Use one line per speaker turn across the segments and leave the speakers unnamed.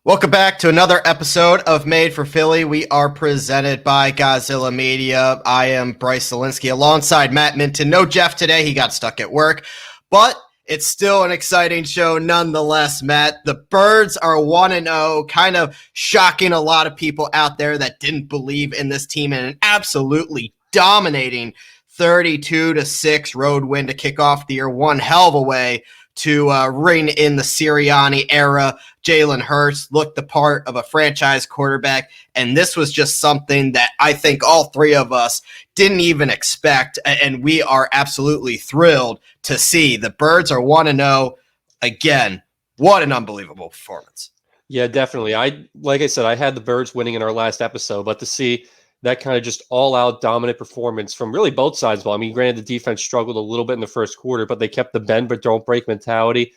Welcome back to another episode of Made for Philly. We are presented by Godzilla Media. I am Bryce Zielinski alongside Matt Minton. No Jeff today. He got stuck at work, but it's still an exciting show nonetheless, Matt. The Birds are 1-0, kind of shocking a lot of people out there that didn't believe in this team, and an absolutely dominating 32-6 road win to kick off the year. One hell of a way to ring in the Sirianni era. Jalen Hurts looked the part of a franchise quarterback, and this was just something that I think all three of us didn't even expect, and we are absolutely thrilled to see. The Birds are 1-0. Again, what an unbelievable performance.
Yeah, definitely. Like I said, I had the Birds winning in our last episode, but to see that kind of just all-out dominant performance from really both sides. Well, I mean, granted, the defense struggled a little bit in the first quarter, but they kept the bend but don't break mentality.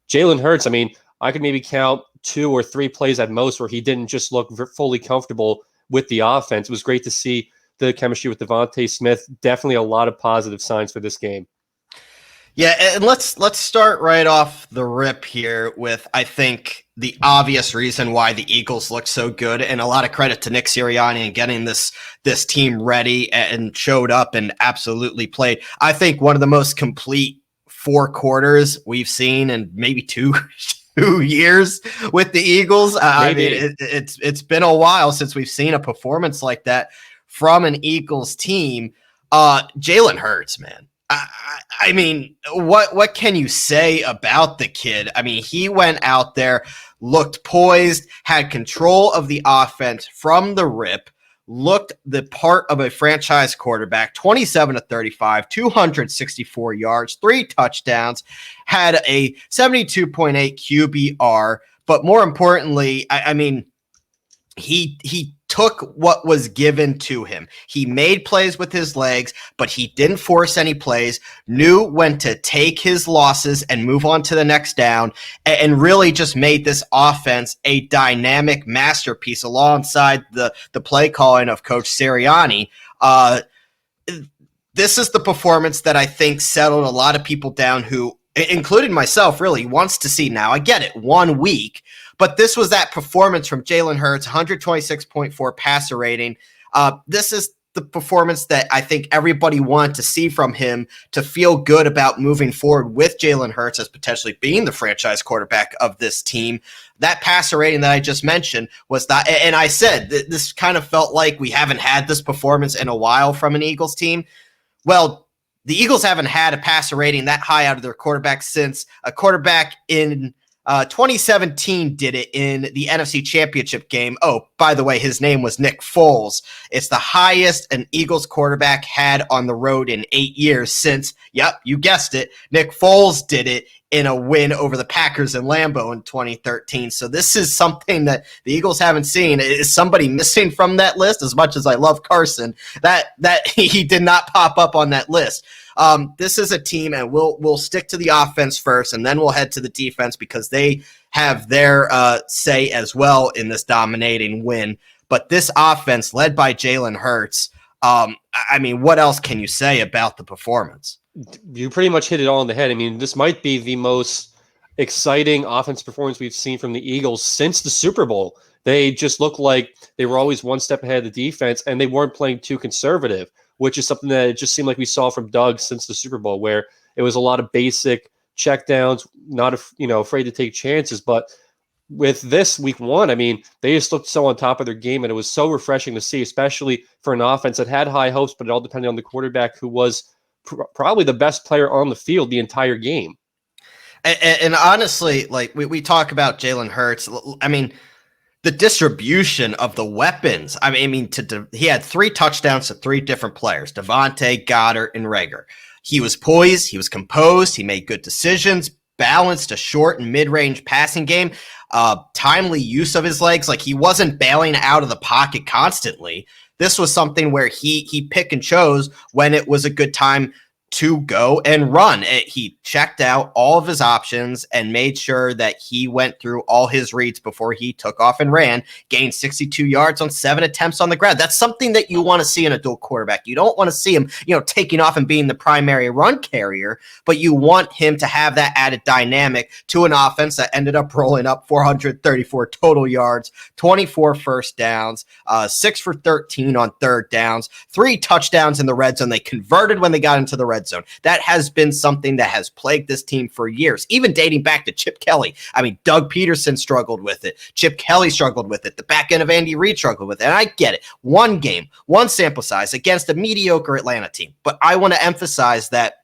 Jalen Hurts, I mean, I could maybe count 2 or 3 plays at most where he didn't just look fully comfortable with the offense. It was great to see the chemistry with Devontae Smith. Definitely a lot of positive signs for this game.
Yeah, and let's start right off the rip here with, I think, the obvious reason why the Eagles look so good, and a lot of credit to Nick Sirianni and getting this team ready and showed up and absolutely played. I think one of the most complete 4 quarters we've seen in maybe 2 years with the Eagles. I mean, it's been a while since we've seen a performance like that from an Eagles team. Jalen Hurts, man. I mean, what can you say about the kid? I mean, he went out there, looked poised, had control of the offense from the rip, looked the part of a franchise quarterback, 27-35, 264 yards, 3 touchdowns, had a 72.8 QBR. But more importantly, I mean, he took what was given to him. He made plays with his legs, but he didn't force any plays, knew when to take his losses and move on to the next down, and really just made this offense a dynamic masterpiece alongside the play calling of Coach Sirianni. This is the performance that I think settled a lot of people down who, including myself, really wants to see. Now, I get it, 1 week, but this was that performance from Jalen Hurts, 126.4 passer rating. This is the performance that I think everybody wanted to see from him to feel good about moving forward with Jalen Hurts as potentially being the franchise quarterback of this team. That passer rating that I just mentioned was that, and I said this kind of felt like we haven't had this performance in a while from an Eagles team. Well, the Eagles haven't had a passer rating that high out of their quarterback since a quarterback in 2017 did it in the NFC Championship game. Oh, by the way, his name was Nick Foles. It's the highest an Eagles quarterback had on the road in 8 years since, yep, you guessed it, Nick Foles did it in a win over the Packers in Lambeau in 2013. So this is something that the Eagles haven't seen. Is somebody missing from that list? As much as I love Carson, that he did not pop up on that list. This is a team, and we'll stick to the offense first, and then we'll head to the defense because they have their say as well in this dominating win. But this offense, led by Jalen Hurts, I mean, what else can you say about the performance?
You pretty much hit it all on the head. I mean, this might be the most exciting offense performance we've seen from the Eagles since the Super Bowl. They just looked like they were always one step ahead of the defense, and they weren't playing too conservative, which is something that it just seemed like we saw from Doug since the Super Bowl, where it was a lot of basic checkdowns, not afraid to take chances. But with this week 1, I mean, they just looked so on top of their game, and it was so refreshing to see, especially for an offense that had high hopes, but it all depended on the quarterback, who was probably the best player on the field the entire game.
And honestly, like we talk about Jalen Hurts, I mean, the distribution of the weapons. I mean, he had 3 touchdowns to 3 different players: Devontae, Goddard, and Rager. He was poised. He was composed. He made good decisions, balanced a short and mid-range passing game, timely use of his legs. Like, he wasn't bailing out of the pocket constantly. This was something where he pick and chose when it was a good time, to go and run. He checked out all of his options and made sure that he went through all his reads before he took off and ran, gained 62 yards on 7 attempts on the ground. That's something that you want to see in a dual quarterback. You don't want to see him, taking off and being the primary run carrier, but you want him to have that added dynamic to an offense that ended up rolling up 434 total yards, 24 first downs, 6 for 13 on third downs, 3 touchdowns in the red zone. They converted when they got into the red zone. That has been something that has plagued this team for years, even dating back to Chip Kelly. I mean, Doug Peterson struggled with it. Chip Kelly struggled with it. The back end of Andy Reid struggled with it. And I get it. One game, one sample size against a mediocre Atlanta team. But I want to emphasize that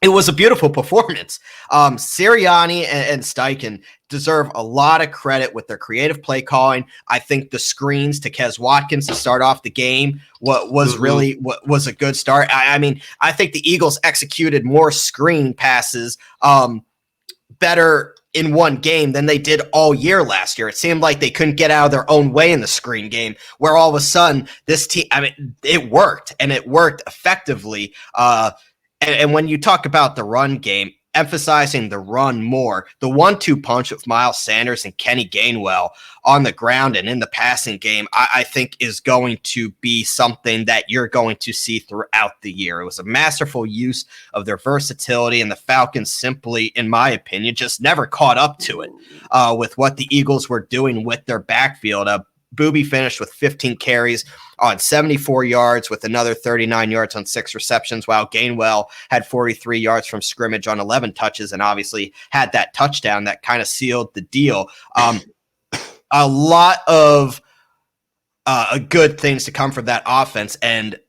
it was a beautiful performance. Sirianni and Steichen deserve a lot of credit with their creative play calling. I think the screens to Kes Watkins to start off the game was a good start. I mean, I think the Eagles executed more screen passes better in one game than they did all year last year. It seemed like they couldn't get out of their own way in the screen game, where all of a sudden this team, it worked, and it worked effectively. And when you talk about the run game, emphasizing the run more, the 1-2 punch of Miles Sanders and Kenny Gainwell on the ground and in the passing game, I think is going to be something that you're going to see throughout the year. It was a masterful use of their versatility, and the Falcons simply, in my opinion, just never caught up to it with what the Eagles were doing with their backfield. Booby finished with 15 carries on 74 yards with another 39 yards on 6 receptions, while Gainwell had 43 yards from scrimmage on 11 touches and obviously had that touchdown that kind of sealed the deal. A lot of good things to come from that offense, and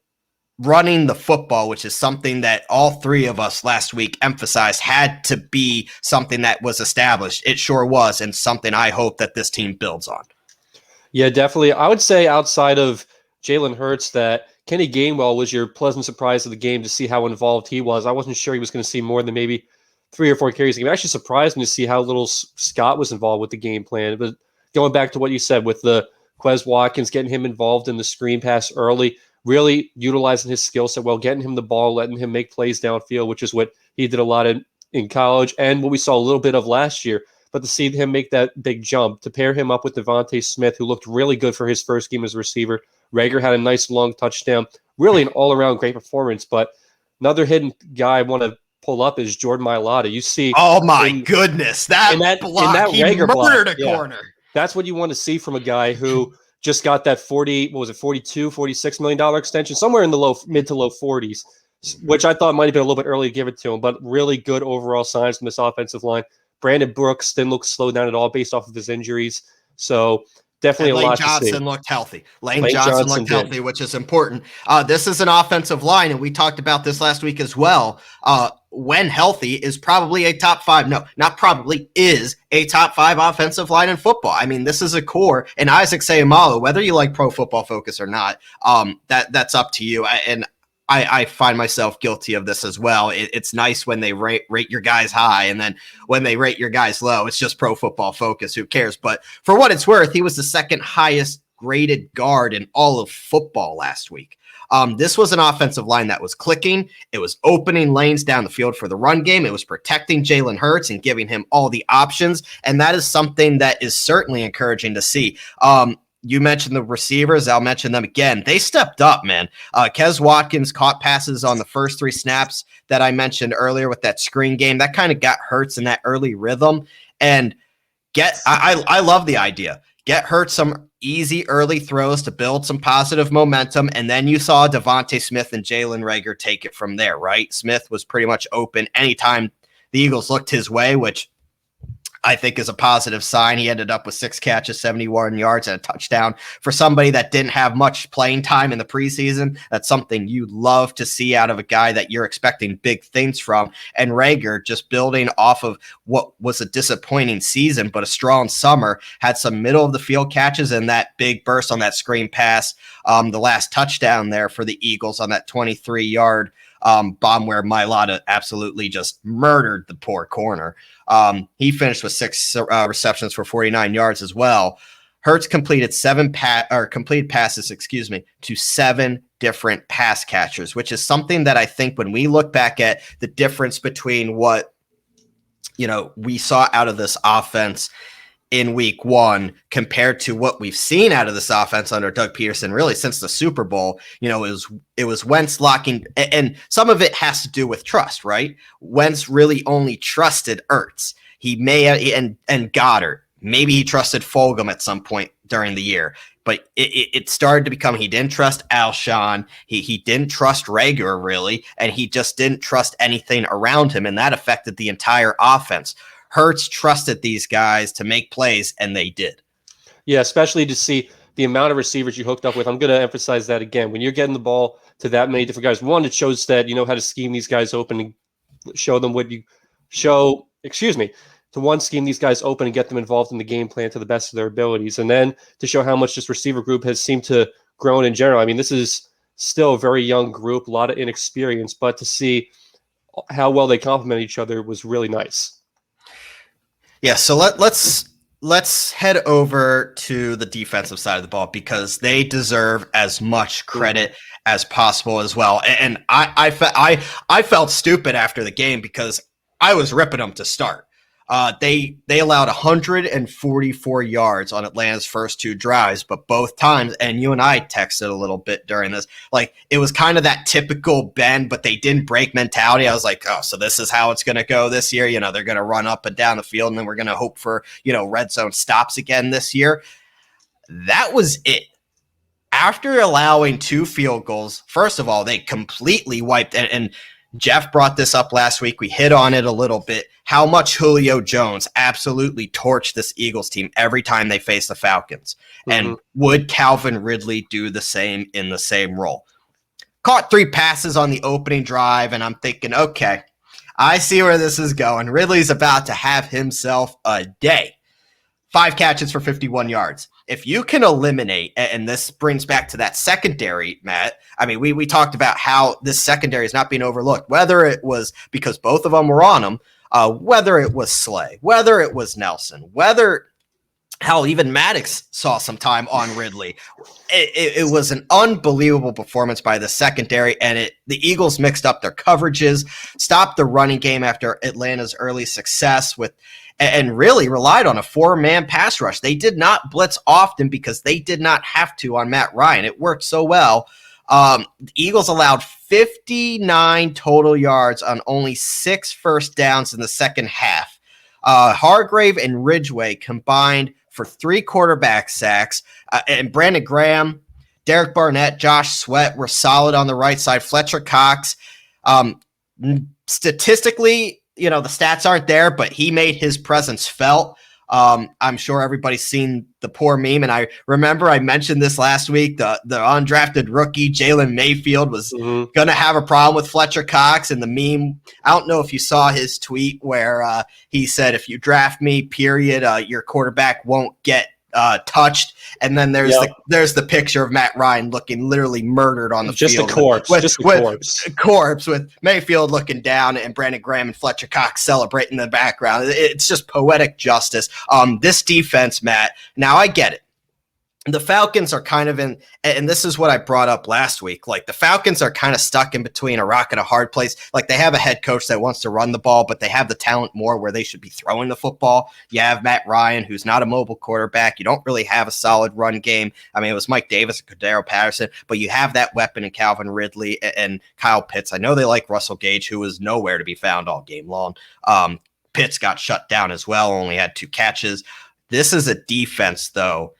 running the football, which is something that all three of us last week emphasized had to be something that was established. It sure was, and something I hope that this team builds on.
Yeah, definitely. I would say outside of Jalen Hurts that Kenny Gainwell was your pleasant surprise of the game to see how involved he was. I wasn't sure he was going to see more than maybe 3 or 4 carries a game. It actually surprised me to see how little Scott was involved with the game plan. But going back to what you said with the Quez Watkins, getting him involved in the screen pass early, really utilizing his skill set well, getting him the ball, letting him make plays downfield, which is what he did a lot in college and what we saw a little bit of last year. But to see him make that big jump, to pair him up with Devontae Smith, who looked really good for his first game as a receiver. Rager had a nice long touchdown. Really an all-around great performance. But another hidden guy I want to pull up is Jordan Mailata. You see,
oh my goodness, that block, he
Rager
murdered
block,
a corner.
That's what you want to see from a guy who just got that $46 million extension, somewhere in the mid to low 40s, which I thought might have been a little bit early to give it to him, but really good overall signs from this offensive line. Brandon Brooks didn't look slowed down at all based off of his injuries. So definitely a lot to see.
Lane Johnson looked healthy. Lane Johnson looked healthy, which is important. This is an offensive line, and we talked about this last week as well. When healthy, is probably a top 5. No, not probably, is a top 5 offensive line in football. I mean, this is a core. And Isaac Seumalo, whether you like Pro Football Focus or not, that's up to you. I find myself guilty of this as well. It's nice when they rate your guys high, and then when they rate your guys low, it's just Pro Football Focus. Who cares? But for what it's worth, he was the second highest graded guard in all of football last week. This was an offensive line that was clicking. It was opening lanes down the field for the run game. It was protecting Jalen Hurts and giving him all the options. And that is something that is certainly encouraging to see. You mentioned the receivers. I'll mention them again. They stepped up, man. Kes Watkins caught passes on the first 3 snaps that I mentioned earlier with that screen game. That kind of got Hurts in that early rhythm. And I love the idea. Get Hurts some easy early throws to build some positive momentum. And then you saw Devontae Smith and Jalen Rager take it from there, right? Smith was pretty much open anytime the Eagles looked his way, which I think is a positive sign. He ended up with 6 catches, 71 yards, and a touchdown. For somebody that didn't have much playing time in the preseason, that's something you love to see out of a guy that you're expecting big things from. And Rager, just building off of what was a disappointing season, but a strong summer, had some middle of the field catches and that big burst on that screen pass, the last touchdown there for the Eagles on that 23-yard bomb where Milada absolutely just murdered the poor corner. He finished with 6 receptions for 49 yards as well. Hurts completed completed passes, to 7 different pass catchers, which is something that I think when we look back at the difference between what we saw out of this offense in week 1 compared to what we've seen out of this offense under Doug Peterson, really since the Super Bowl, it was Wentz locking, and some of it has to do with trust, right? Wentz really only trusted Ertz. He may and Goddard. Maybe he trusted Fulgham at some point during the year, but it started to become he didn't trust Alshon. He didn't trust Rager really, and he just didn't trust anything around him, and that affected the entire offense. Hurts trusted these guys to make plays, and they did.
Yeah, especially to see the amount of receivers you hooked up with. I'm going to emphasize that again. When you're getting the ball to that many different guys, one, it shows that you know how to scheme these guys open and show them what you show. To one, scheme these guys open and get them involved in the game plan to the best of their abilities, and then to show how much this receiver group has seemed to grow in general. I mean, this is still a very young group, a lot of inexperience, but to see how well they complement each other was really nice.
Yeah, so let's head over to the defensive side of the ball because they deserve as much credit as possible as well. And I felt stupid after the game because I was ripping them to start. They allowed 144 yards on Atlanta's first 2 drives, but both times, and you and I texted a little bit during this, like it was kind of that typical bend, but they didn't break mentality. I was like, oh, so this is how it's going to go this year. They're going to run up and down the field, and then we're going to hope for, red zone stops again this year. That was it. After allowing 2 field goals, first of all, they completely wiped, and Jeff brought this up last week. We hit on it a little bit, how much Julio Jones absolutely torched this Eagles team every time they face the Falcons. Mm-hmm. And would Calvin Ridley do the same in the same role? Caught 3 passes on the opening drive, and I'm thinking, okay, I see where this is going. Ridley's about to have himself a day. 5 catches for 51 yards. If you can eliminate, and this brings back to that secondary, Matt, I mean, we talked about how this secondary is not being overlooked, whether it was because both of them were on them, whether it was Slay, whether it was Nelson, whether, hell, even Maddox saw some time on Ridley. It was an unbelievable performance by the secondary, and the Eagles mixed up their coverages, stopped the running game after Atlanta's early success and really relied on a 4-man pass rush. They did not blitz often because they did not have to on Matt Ryan. It worked so well. The Eagles allowed 59 total yards on only 6 first downs in the second half. Hargrave and Ridgeway combined for 3 quarterback sacks, and Brandon Graham, Derek Barnett, Josh Sweat were solid on the right side. Fletcher Cox, statistically, the stats aren't there, but he made his presence felt. I'm sure everybody's seen the poor meme, and I remember I mentioned this last week. The undrafted rookie Jalen Mayfield was going to have a problem with Fletcher Cox, and the meme, I don't know if you saw his tweet where he said, if you draft me, period, your quarterback won't get touched. And then there's the picture of Matt Ryan looking literally murdered on the field.
Just a corpse
with Mayfield looking down and Brandon Graham and Fletcher Cox celebrating in the background. It's just poetic justice. This defense, Matt, now I get it. The Falcons are kind of in, and this is what I brought up last week, like the Falcons are kind of stuck in between a rock and a hard place. Like they have a head coach that wants to run the ball, but they have the talent more where they should be throwing the football. You have Matt Ryan, who's not a mobile quarterback. You don't really have a solid run game. I mean, it was Mike Davis and Cordero Patterson, but you have that weapon in Calvin Ridley and Kyle Pitts. I know they like Russell Gage, who was nowhere to be found all game long. Pitts got shut down as well, only had 2 catches. This is a defense, though,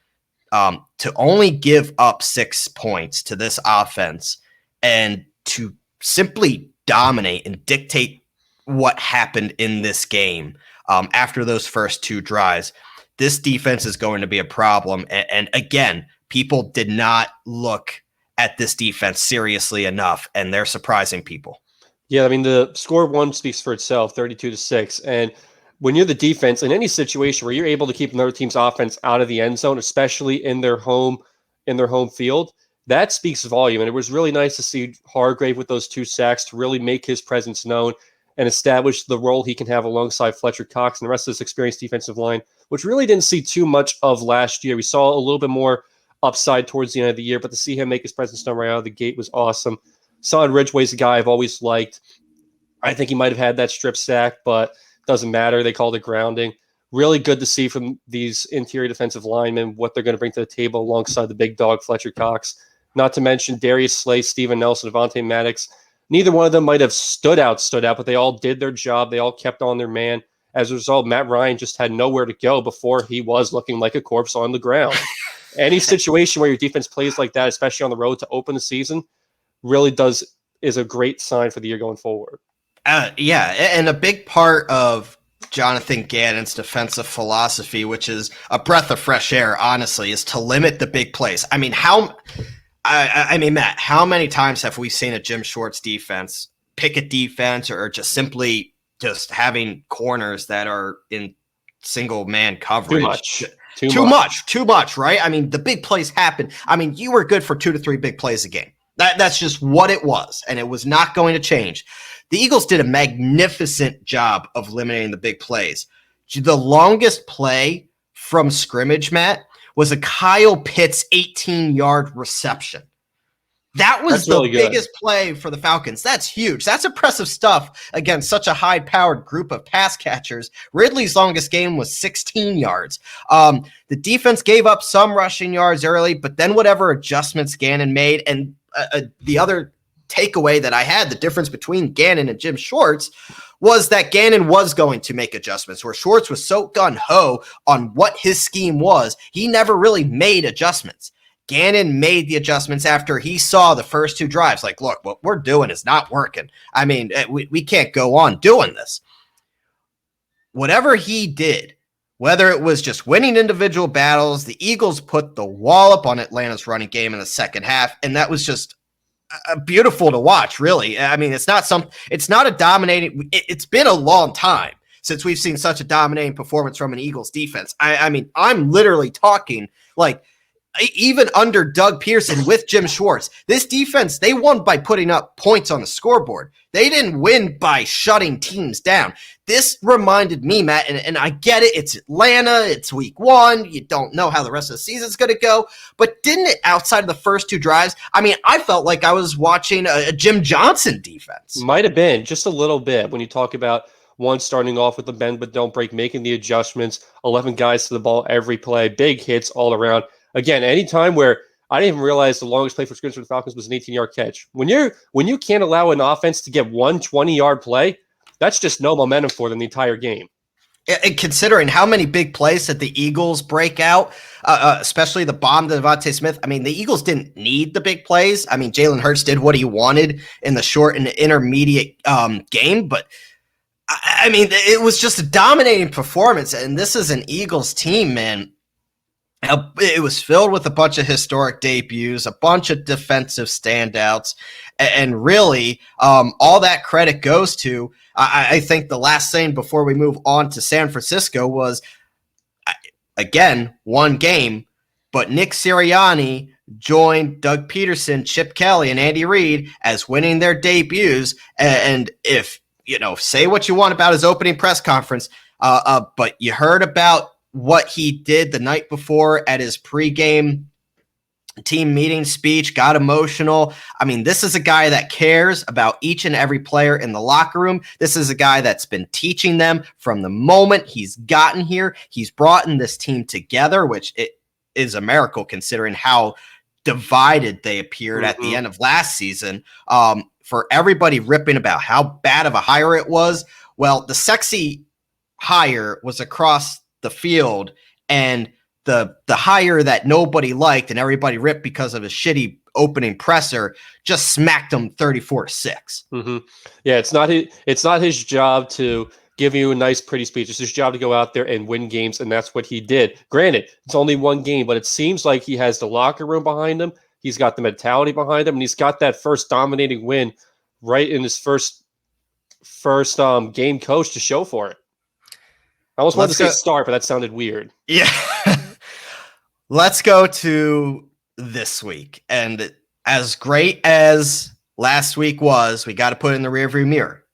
to only give up 6 points to this offense and to simply dominate and dictate what happened in this game after those first 2 drives, this defense is going to be a problem. And again, people did not look at this defense seriously enough, and they're surprising people.
Yeah, I mean, the score 1 speaks for itself, 32-6. And when you're the defense in any situation where you're able to keep another team's offense out of the end zone, especially in their home field, that speaks volume. And it was really nice to see Hargrave with those 2 sacks to really make his presence known. and establish the role he can have alongside Fletcher Cox and the rest of this experienced defensive line, which really didn't see too much of last year. We saw a little bit more upside towards the end of the year, but to see him make his presence known right out of the gate was awesome. Son Ridgway's a guy I've always liked. I think he might have had that strip sack, but doesn't matter. They called it grounding. Really good to see from these interior defensive linemen what they're going to bring to the table alongside the big dog, Fletcher Cox. Not to mention Darius Slay, Steven Nelson, Devontae Maddox. Neither one of them might have stood out, but they all did their job. They all kept on their man. As a result, Matt Ryan just had nowhere to go before he was looking like a corpse on the ground. Any situation where your defense plays like that, especially on the road to open the season, really is a great sign for the year going forward.
Yeah, and a big part of Jonathan Gannon's defensive philosophy, which is a breath of fresh air, honestly, is to limit the big plays. I mean, Matt, how many times have we seen a Jim Schwartz defense pick a defense or just simply just having corners that are in single man coverage? Too much, right? I mean, the big plays happen. I mean, you were good for 2 to 3 big plays a game. That's just what it was, and it was not going to change. The Eagles did a magnificent job of eliminating the big plays. The longest play from scrimmage, Matt, was a Kyle Pitts 18-yard reception. That was the biggest play for the Falcons. That's huge. That's impressive stuff against such a high-powered group of pass catchers. Ridley's longest game was 16 yards. The defense gave up some rushing yards early, but then whatever adjustments Gannon made, and the other takeaway that I had, the difference between Gannon and Jim Schwartz, was that Gannon was going to make adjustments, where Schwartz was so gung-ho on what his scheme was, he never really made adjustments. Gannon made the adjustments after he saw the first 2 drives. Like, look, what we're doing is not working. I mean, we can't go on doing this. Whatever he did, whether it was just winning individual battles, the Eagles put the wallop on Atlanta's running game in the second half, and that was just beautiful to watch, really. I mean, it's not a dominating. It's been a long time since we've seen such a dominating performance from an Eagles defense. I mean, I'm literally talking like even under Doug Pearson with Jim Schwartz, this defense, they won by putting up points on the scoreboard. They didn't win by shutting teams down. This reminded me, Matt, and I get it. It's Atlanta. It's week 1. You don't know how the rest of the season's going to go. But didn't it, outside of the first 2 drives, I mean, I felt like I was watching a Jim Johnson defense.
Might have been just a little bit when you talk about one starting off with the bend but don't break, making the adjustments, 11 guys to the ball every play, big hits all around. Again, any time where I didn't even realize the longest play for scrimmage for the Falcons was an 18-yard catch. When you can't allow an offense to get one 20-yard play, that's just no momentum for them the entire game.
And considering how many big plays that the Eagles break out, especially the bomb to Devontae Smith, I mean, the Eagles didn't need the big plays. I mean, Jalen Hurts did what he wanted in the short and intermediate game, but I mean, it was just a dominating performance, and this is an Eagles team, man. It was filled with a bunch of historic debuts, a bunch of defensive standouts, and really all that credit goes to, I think the last thing before we move on to San Francisco was, again, one game, but Nick Sirianni joined Doug Peterson, Chip Kelly, and Andy Reid as winning their debuts. And if, say what you want about his opening press conference, but you heard about what he did the night before at his pregame team meeting speech, got emotional. I mean, this is a guy that cares about each and every player in the locker room. This is a guy that's been teaching them from the moment he's gotten here. He's brought in this team together, which it is a miracle considering how divided they appeared at the end of last season. For everybody ripping about how bad of a hire it was, well, the sexy hire was across the field, and the hire that nobody liked and everybody ripped because of his shitty opening presser just smacked him 34-6.
Yeah, it's not his job to give you a nice, pretty speech. It's his job to go out there and win games, and that's what he did. Granted, it's only one game, but it seems like he has the locker room behind him. He's got the mentality behind him, and he's got that first dominating win right in his first game coach to show for it. I almost wanted to say start, but that sounded weird.
Yeah. Let's go to this week. And as great as last week was, we got to put it in the rearview mirror.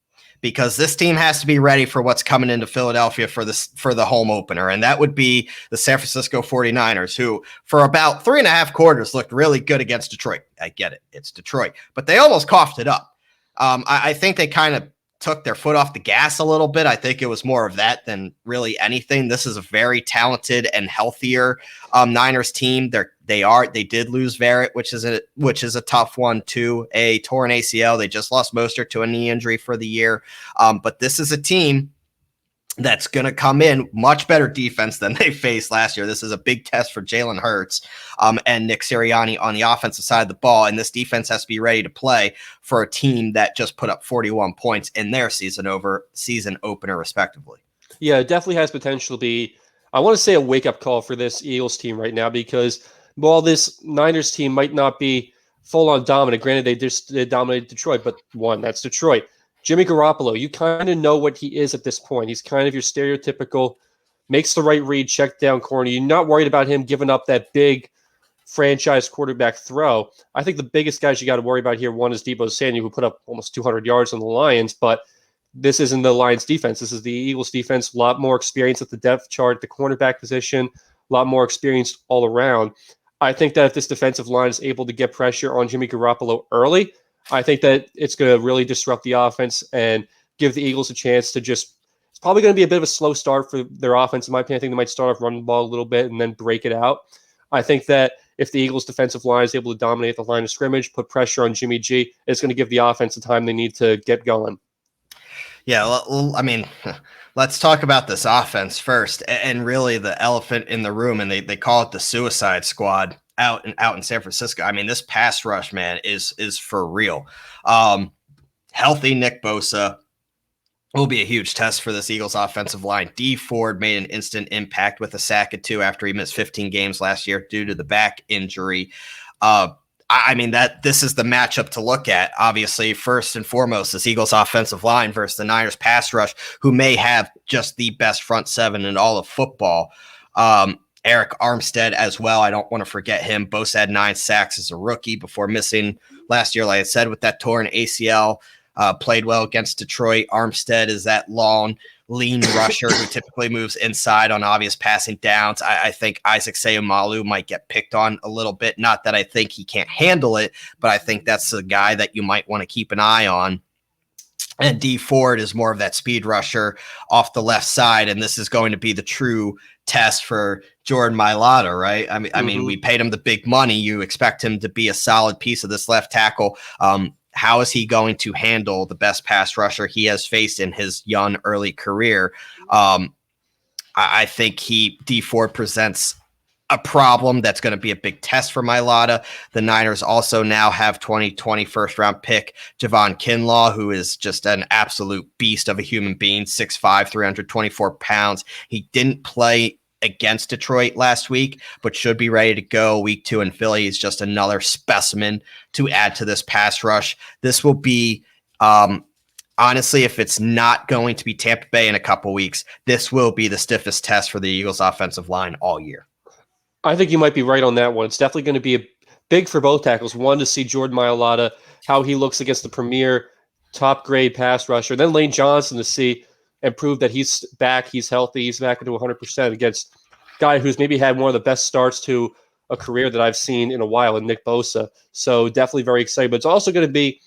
because this team has to be ready for what's coming into Philadelphia for the home opener. And that would be the San Francisco 49ers, who for about 3.5 quarters looked really good against Detroit. I get it. It's Detroit, but they almost coughed it up. I think they kind of took their foot off the gas a little bit. I think it was more of that than really anything. This is a very talented and healthier Niners team. They did lose Verrett, which is a tough one, to a torn ACL. They just lost Mostert to a knee injury for the year. But this is a team that's going to come in much better defense than they faced last year. This is a big test for Jalen Hurts and Nick Sirianni on the offensive side of the ball. And this defense has to be ready to play for a team that just put up 41 points in their season opener, respectively.
Yeah, it definitely has potential to be, I want to say, a wake-up call for this Eagles team right now, because while this Niners team might not be full-on dominant, granted they dominated Detroit, but that's Detroit. Jimmy Garoppolo, you kind of know what he is at this point. He's kind of your stereotypical, makes the right read, check down corner. You're not worried about him giving up that big franchise quarterback throw. I think the biggest guys you got to worry about here, one is Deebo Samuel, who put up almost 200 yards on the Lions, but this isn't the Lions defense. This is the Eagles defense. A lot more experience at the depth chart, the cornerback position, a lot more experienced all around. I think that if this defensive line is able to get pressure on Jimmy Garoppolo early, I think that it's going to really disrupt the offense and give the Eagles a chance to it's probably going to be a bit of a slow start for their offense. In my opinion, I think they might start off running the ball a little bit and then break it out. I think that if the Eagles defensive line is able to dominate the line of scrimmage, put pressure on Jimmy G, it's going to give the offense the time they need to get going.
Yeah, I mean, let's talk about this offense first, and really the elephant in the room, and they call it the Suicide Squad out in San Francisco. I mean, this pass rush, man, is for real. Healthy Nick Bosa will be a huge test for this Eagles offensive line. Dee Ford made an instant impact with a sack or two after he missed 15 games last year due to the back injury. I mean, this is the matchup to look at. Obviously, first and foremost, this Eagles offensive line versus the Niners pass rush, who may have just the best front seven in all of football. Eric Armstead as well. I don't want to forget him. Bosa had 9 sacks as a rookie before missing last year, like I said, with that torn ACL. Played well against Detroit. Armstead is that long, lean rusher who typically moves inside on obvious passing downs. I think Isaac Seumalo might get picked on a little bit. Not that I think he can't handle it, but I think that's a guy that you might want to keep an eye on. And Dee Ford is more of that speed rusher off the left side, and this is going to be the true test for Jordan Milada, right? I mean, we paid him the big money. You expect him to be a solid piece of this left tackle. How is he going to handle the best pass rusher he has faced in his young early career? I think Dee Ford presents a problem that's going to be a big test for Milada. The Niners also now have 2020 first-round pick Javon Kinlaw, who is just an absolute beast of a human being, 6'5", 324 pounds. He didn't play against Detroit last week, but should be ready to go week 2 in Philly. He's just another specimen to add to this pass rush. This will be, honestly, if it's not going to be Tampa Bay in a couple weeks, this will be the stiffest test for the Eagles offensive line all year.
I think you might be right on that one. It's definitely going to be big for both tackles. One, to see Jordan Mailata, how he looks against the premier top-grade pass rusher. Then Lane Johnson to see and prove that he's back, he's healthy, he's back into 100% against a guy who's maybe had one of the best starts to a career that I've seen in a while in Nick Bosa. So definitely very excited. But it's also going to be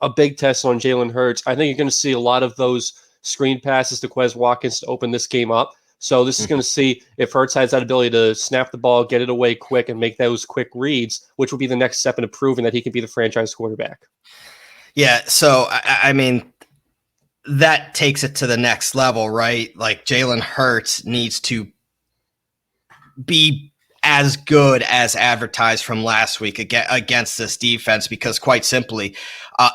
a big test on Jalen Hurts. I think you're going to see a lot of those screen passes to Quez Watkins to open this game up. So this is going to see if Hurts has that ability to snap the ball, get it away quick, and make those quick reads, which will be the next step in proving that he can be the franchise quarterback.
Yeah, so, I mean, that takes it to the next level, right? Like, Jalen Hurts needs to be as good as advertised from last week against this defense, because quite simply,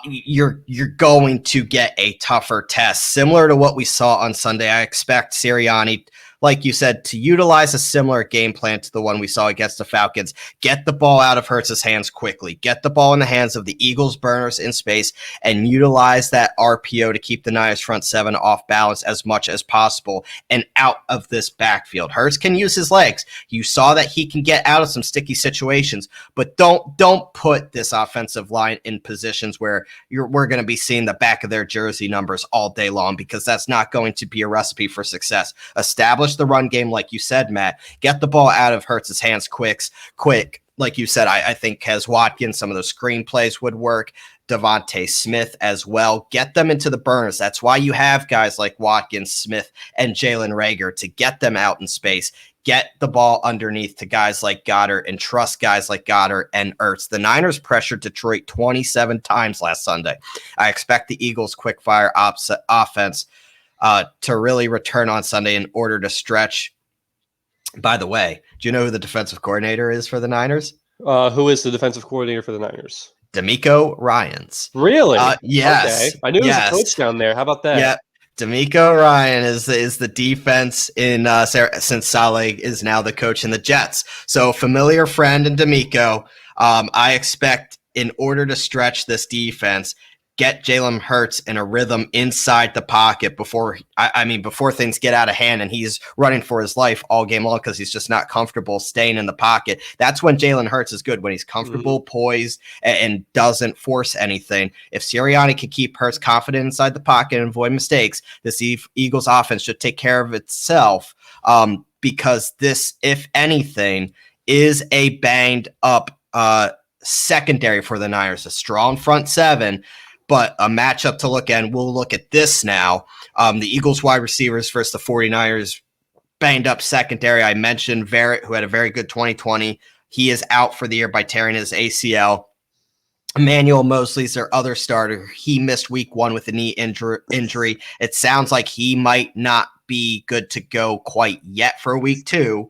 you're going to get a tougher test. Similar to what we saw on Sunday, I expect Sirianni like you said, to utilize a similar game plan to the one we saw against the Falcons. Get the ball out of Hurts's hands quickly. Get the ball in the hands of the Eagles burners in space and utilize that RPO to keep the Niners front seven off balance as much as possible and out of this backfield. Hurts can use his legs. You saw that he can get out of some sticky situations, but don't put this offensive line in positions where we're going to be seeing the back of their jersey numbers all day long, because that's not going to be a recipe for success. Establish the run game, like you said, Matt. Get the ball out of Hurts's hands quick. Like you said, I think Kez Watkins, some of those screenplays would work. Devontae Smith as well. Get them into the burners. That's why you have guys like Watkins, Smith, and Jalen Reagor to get them out in space. Get the ball underneath to guys like Goddard and trust guys like Goddard and Ertz. The Niners pressured Detroit 27 times last Sunday. I expect the Eagles' quick-fire offense to really return on Sunday in order to stretch. By the way, do you know who the defensive coordinator is for the Niners?
Who is the defensive coordinator for the Niners?
DeMeco Ryans.
Really?
Yes.
Okay. I knew he was a coach down there. How about that?
Yeah. DeMeco Ryan is the defense in since Saleh is now the coach in the Jets. So familiar friend in DeMeco. I expect in order to stretch this defense, get Jalen Hurts in a rhythm inside the pocket before things get out of hand and he's running for his life all game long because he's just not comfortable staying in the pocket. That's when Jalen Hurts is good, when he's comfortable, poised, and doesn't force anything. If Sirianni can keep Hurts confident inside the pocket and avoid mistakes, this Eagles offense should take care of itself, because this, if anything, is a banged up secondary for the Niners. A strong front seven, but a matchup to look at, and we'll look at this now. The Eagles wide receivers versus the 49ers banged up secondary. I mentioned Verrett, who had a very good 2020. He is out for the year by tearing his ACL. Emmanuel Mosley's their other starter. He missed week 1 with a knee injury. It sounds like he might not be good to go quite yet for week 2,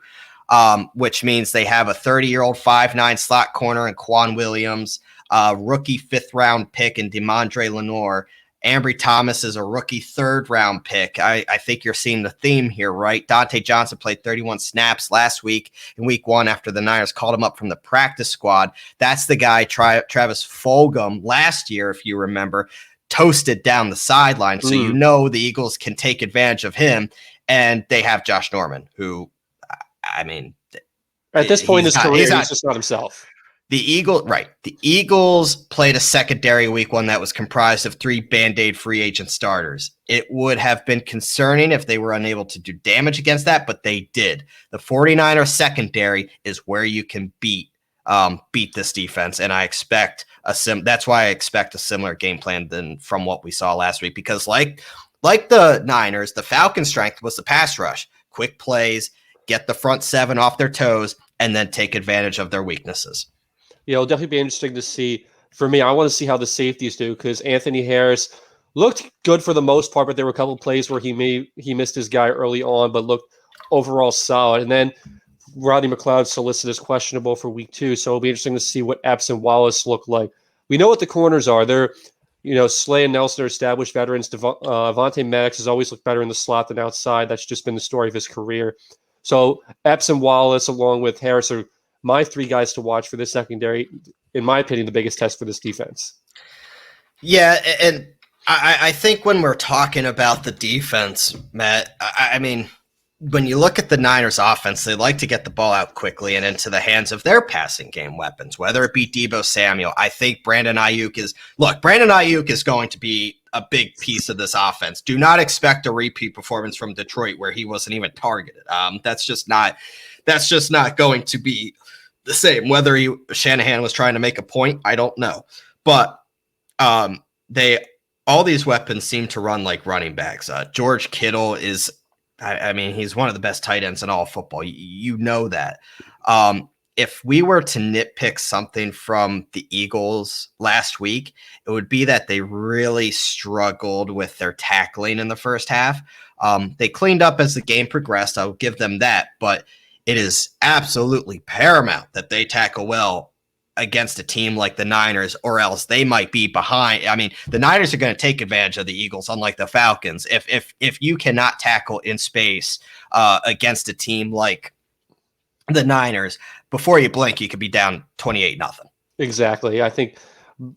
which means they have a 30-year-old 5'9" slot corner in Quan Williams, rookie 5th-round pick in DeMondre Lenore. Ambry Thomas is a rookie 3rd-round pick. I think you're seeing the theme here, right? Dante Johnson played 31 snaps last week in week 1 after the Niners called him up from the practice squad. That's the guy Travis Fulgham last year, if you remember, toasted down the sideline. So you know the Eagles can take advantage of him. And they have Josh Norman, who, I mean,
at this point in his career, he's just not himself.
The Eagles played a secondary week 1 that was comprised of 3 Band-Aid free agent starters. It would have been concerning if they were unable to do damage against that, but they did. The 49ers secondary is where you can beat this defense, and I expect that's why I expect a similar game plan than from what we saw last week, because like the Niners, the Falcons' strength was the pass rush, quick plays, get the front 7 off their toes, and then take advantage of their weaknesses.
Yeah, it'll definitely be interesting to see. For me, I want to see how the safeties do, because Anthony Harris looked good for the most part, but there were a couple of plays where he missed his guy early on, but looked overall solid. And then Rodney McLeod solicited as questionable for week 2, so it'll be interesting to see what Epps and Wallace look like. We know what the corners are. They're, Slay and Nelson are established veterans. Avonte Maddox has always looked better in the slot than outside. That's just been the story of his career. So Epps and Wallace, along with Harris, are my 3 guys to watch for this secondary. In my opinion, the biggest test for this defense.
Yeah, and I think when we're talking about the defense, Matt, I mean, when you look at the Niners offense, they like to get the ball out quickly and into the hands of their passing game weapons, whether it be Deebo Samuel. I think Brandon Ayuk is going to be a big piece of this offense. Do not expect a repeat performance from Detroit where he wasn't even targeted. That's just not going to be the same. Whether Shanahan was trying to make a point, I don't know. But all these weapons seem to run like running backs. George Kittle is, he's one of the best tight ends in all of football. You know that. If we were to nitpick something from the Eagles last week, it would be that they really struggled with their tackling in the first half. They cleaned up as the game progressed. I'll give them that, but it is absolutely paramount that they tackle well against a team like the Niners, or else they might be behind. I mean, the Niners are going to take advantage of the Eagles, unlike the Falcons. If you cannot tackle in space against a team like the Niners, before you blink, you could be down 28-0.
Exactly. I think,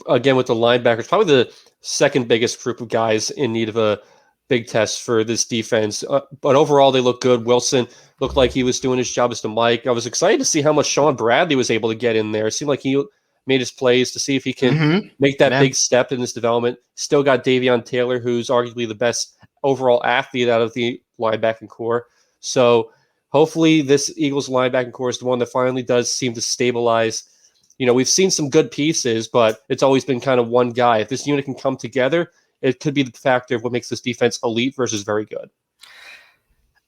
again, with the linebackers, probably the second biggest group of guys in need of a big test for this defense. But overall, they look good. Wilson looked like he was doing his job as the Mike. I was excited to see how much Sean Bradley was able to get in there. It seemed like he made his plays to see if he can make that big step in his development. Still got Davion Taylor, who's arguably the best overall athlete out of the linebacking core. So hopefully this Eagles linebacking core is the one that finally does seem to stabilize. You know, we've seen some good pieces, but it's always been kind of one guy. If this unit can come together, it could be the factor of what makes this defense elite versus very good.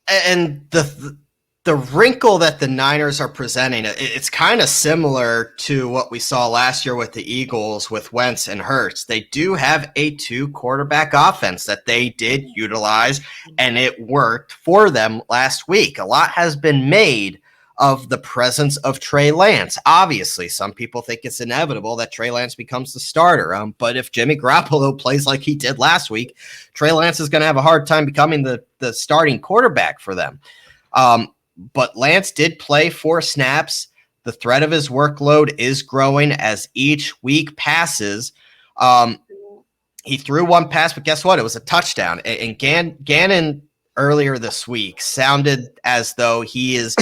And the wrinkle that the Niners are presenting, it's kind of similar to what we saw last year with the Eagles with Wentz and Hurts. They do have a 2-quarterback offense that they did utilize, and it worked for them last week. A lot has been made of the presence of Trey Lance. Obviously, some people think it's inevitable that Trey Lance becomes the starter. But if Jimmy Garoppolo plays like he did last week, Trey Lance is going to have a hard time becoming the starting quarterback for them. But Lance did play 4 snaps. The threat of his workload is growing as each week passes. He threw 1 pass, but guess what? It was a touchdown. And Gannon earlier this week sounded as though he is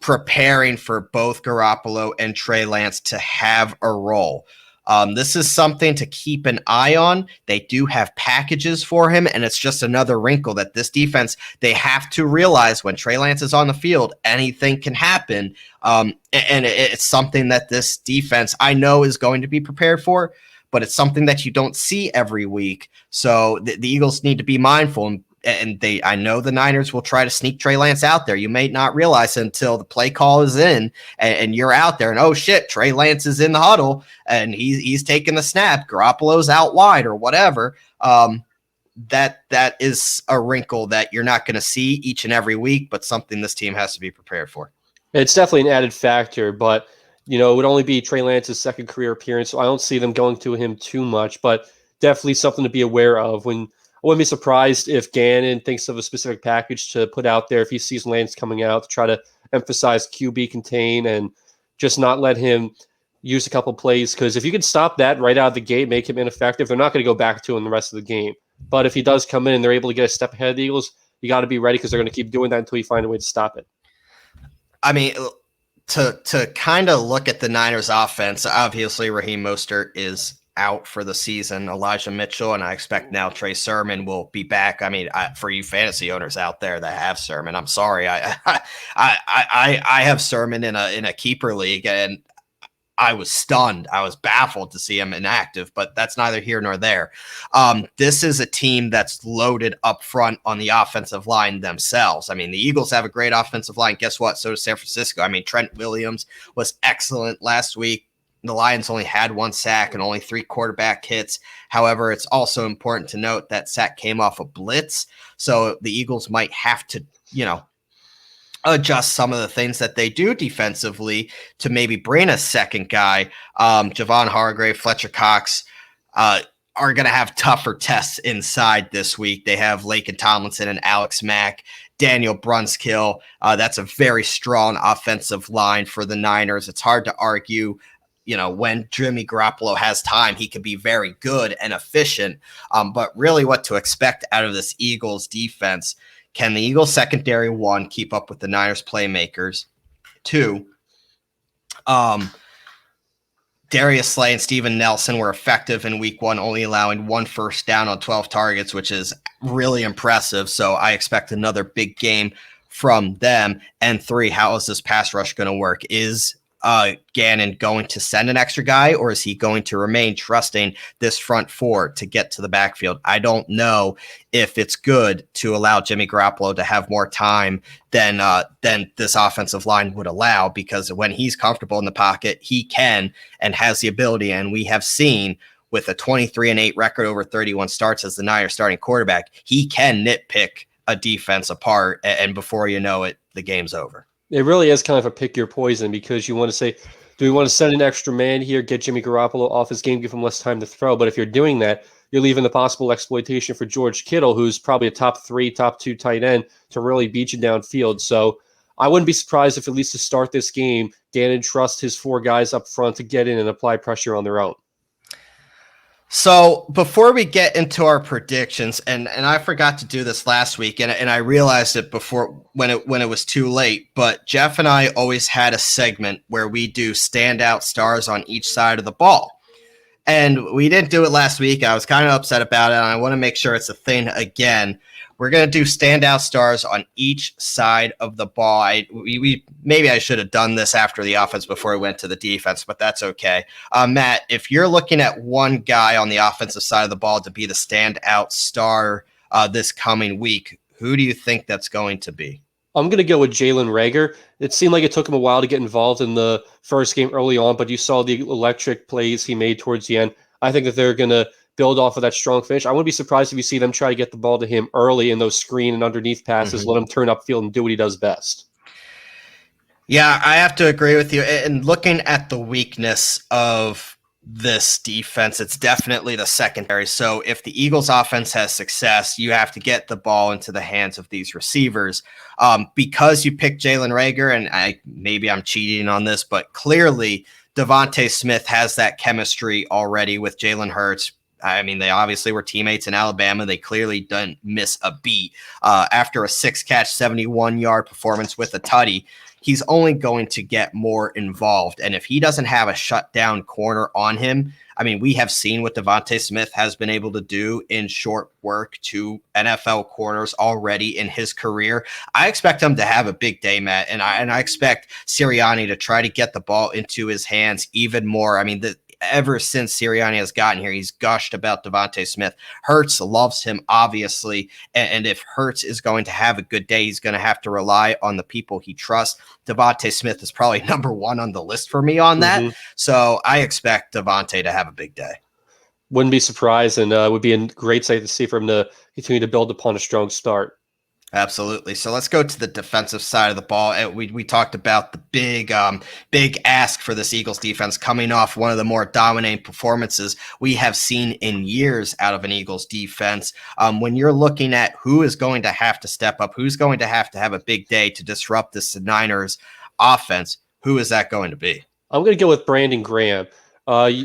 preparing for both Garoppolo and Trey Lance to have a role. This is something to keep an eye on. They do have packages for him, and it's just another wrinkle that this defense, they have to realize when Trey Lance is on the field, anything can happen. And it's something that this defense, I know, is going to be prepared for, but it's something that you don't see every week. So the Eagles need to be mindful, and I know the Niners will try to sneak Trey Lance out there. You may not realize until the play call is in and you're out there and, oh shit, Trey Lance is in the huddle and he's taking the snap. Garoppolo's out wide or whatever. That is a wrinkle that you're not going to see each and every week, but something this team has to be prepared for. It's
definitely an added factor, but you know, it would only be Trey Lance's second career appearance, so I don't see them going to him too much, but definitely something to be aware of. I wouldn't be surprised if Gannon thinks of a specific package to put out there if he sees Lance coming out to try to emphasize QB contain and just not let him use a couple plays. Because if you can stop that right out of the gate, make him ineffective, they're not going to go back to him the rest of the game. But if he does come in and they're able to get a step ahead of the Eagles, you got to be ready because they're going to keep doing that until you find a way to stop it.
I mean, to kind of look at the Niners offense, obviously Raheem Mostert is out for the season, Elijah Mitchell, and I expect now Trey Sermon will be back. I mean, for you fantasy owners out there that have Sermon, I'm sorry, I have Sermon in a keeper league, and I was stunned. I was baffled to see him inactive, but that's neither here nor there. This is a team that's loaded up front on the offensive line themselves. I mean, the Eagles have a great offensive line. Guess what? So does San Francisco. I mean, Trent Williams was excellent last week. The Lions only had 1 sack and only 3 quarterback hits. However, it's also important to note that sack came off a blitz. So the Eagles might have to, adjust some of the things that they do defensively to maybe bring a second guy. Javon Hargrave, Fletcher Cox are going to have tougher tests inside this week. They have Laken Tomlinson and Alex Mack, Daniel Brunskill. That's a very strong offensive line for the Niners. It's hard to argue. When Jimmy Garoppolo has time, he can be very good and efficient. But really what to expect out of this Eagles defense, can the Eagles secondary, 1, keep up with the Niners playmakers? 2, Darius Slay and Steven Nelson were effective in week 1, only allowing 1 first down on 12 targets, which is really impressive. So I expect another big game from them. And 3, how is this pass rush going to work? Is Gannon going to send an extra guy, or is he going to remain trusting this front 4 to get to the backfield? I don't know if it's good to allow Jimmy Garoppolo to have more time than this offensive line would allow, because when he's comfortable in the pocket, he can and has the ability, and we have seen with a 23-8 record over 31 starts as the Niners starting quarterback, he can nitpick a defense apart, and before you know it, the game's over.
It really is kind of a pick your poison because you want to say, do we want to send an extra man here, get Jimmy Garoppolo off his game, give him less time to throw? But if you're doing that, you're leaving the possible exploitation for George Kittle, who's probably a top 3, top 2 tight end to really beat you downfield. So I wouldn't be surprised if at least to start this game, Gannon trusts his 4 guys up front to get in and apply pressure on their own.
So before we get into our predictions, and I forgot to do this last week, and I realized it before when it was too late, but Jeff and I always had a segment where we do standout stars on each side of the ball. And we didn't do it last week. I was kind of upset about it, and I want to make sure it's a thing again. We're going to do standout stars on each side of the ball. Maybe I should have done this after the offense before we went to the defense, but that's okay. Matt, if you're looking at one guy on the offensive side of the ball to be the standout star this coming week, who do you think that's going to be?
I'm going to go with Jalen Reagor. It seemed like it took him a while to get involved in the first game early on, but you saw the electric plays he made towards the end. I think that they're going to build off of that strong finish. I wouldn't be surprised if you see them try to get the ball to him early in those screen and underneath passes, let him turn upfield and do what he does best.
Yeah, I have to agree with you. And looking at the weakness of this defense, it's definitely the secondary. So if the Eagles offense has success, you have to get the ball into the hands of these receivers. Because you picked Jalen Reagor, and maybe I'm cheating on this, but clearly Devontae Smith has that chemistry already with Jalen Hurts. I mean, they obviously were teammates in Alabama. They clearly didn't miss a beat. After a 6-catch, 71-yard performance with a tutty, he's only going to get more involved. And if he doesn't have a shutdown corner on him, I mean, we have seen what Devontae Smith has been able to do in short work to NFL corners already in his career. I expect him to have a big day, Matt, and I expect Sirianni to try to get the ball into his hands even more. I mean, ever since Sirianni has gotten here, he's gushed about Devontae Smith. Hurts loves him, obviously, and if Hurts is going to have a good day, he's going to have to rely on the people he trusts. Devontae Smith is probably number 1 on the list for me on that, so I expect Devontae to have a big day.
Wouldn't be surprised, and it would be a great sight to see for him to continue to build upon a strong start.
Absolutely. So let's go to the defensive side of the ball. We talked about the big ask for this Eagles defense coming off one of the more dominating performances we have seen in years out of an Eagles defense. When you're looking at who is going to have to step up, who's going to have a big day to disrupt this Niners offense, who is that going to be?
I'm going to go with Brandon Graham.